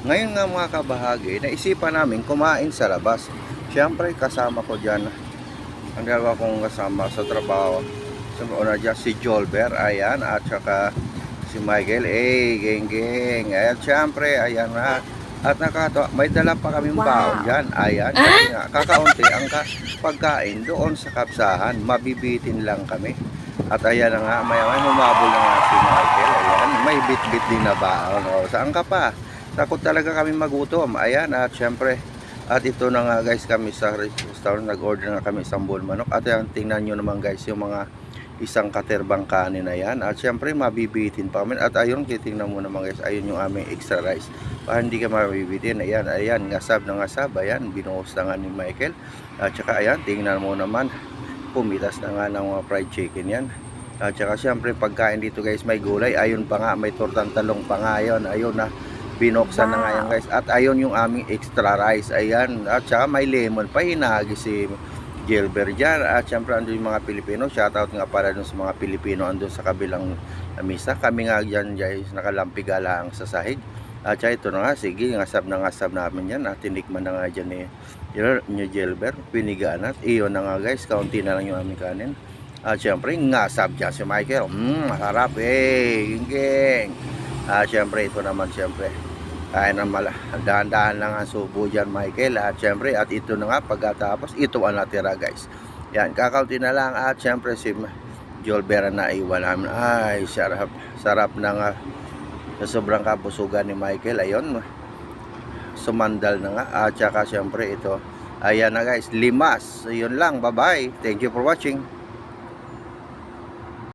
Ngayon nga mga kabahagi, naisipan namin kumain sa labas. Siyempre kasama ko dyan ang dalawa kong kasama sa trabaho. So, una dyan si Jolber, ayan, at saka si Michael, geng. Ayan, siyempre, ayan na. At nakatawa, may dala pa kaming baon dyan. Ayan, kasi nga, kakaunti ang pagkain doon sa kapsahan. Mabibitin lang kami. At ayan na nga, may humabol na nga si Michael. Ayan, may bit-bit din na baon. O, saan ka pa? Takot talaga kami magutom. Ayan, at syempre, at ito na nga guys, kami sa restaurant, nag-order na kami isang bull manok. At ayan, tingnan nyo naman guys, yung mga isang katerbang kanin na yan. At syempre, mabibitin pa kami. At ayun, titingnan mo naman guys, ayun yung aming extra rice. Para hindi ka mabibitin. Ayan, ngasab na ngasab. Ayan, binuhos na nga ni Michael. At saka ayan, tingnan mo naman, pumitas na nga ng mga fried chicken yan. At saka syempre, pagkain dito guys, may gulay. Ayun pa nga, may tortang talong pa nga yun. Ayun na, binuksan na nga yan guys. At ayun yung aming extra rice. Ayan, at saka may lemon pa, hinagi si Gilbert dyan. At syempre andun yung mga Pilipino. Shoutout nga para dun sa mga Pilipino andun sa kabilang misa. Kami nga dyan guys, nakalampiga lang sa sahig. At saka ito na nga, sige, ngasab namin yan. At tinikman na nga dyan ni Gilbert, pinigaan. At iyon na nga guys, kaunti na lang yung aming kanin. At syempre, ngasab dyan si Michael. Masarap geng. At syempre, ito naman syempre, kaya na dahan-dahan lang ang subo dyan Michael. At syempre, at ito na nga, pagkatapos ito ang natira guys. Yan, kakaunti na lang. At syempre si Jolbera na iwan namin. Ay, sarap na nga, sa sobrang kabusugan ni Michael. Ayun, sumandal na nga. At saka syempre ito, ayan na guys, limas. Yun lang, bye bye, thank you for watching.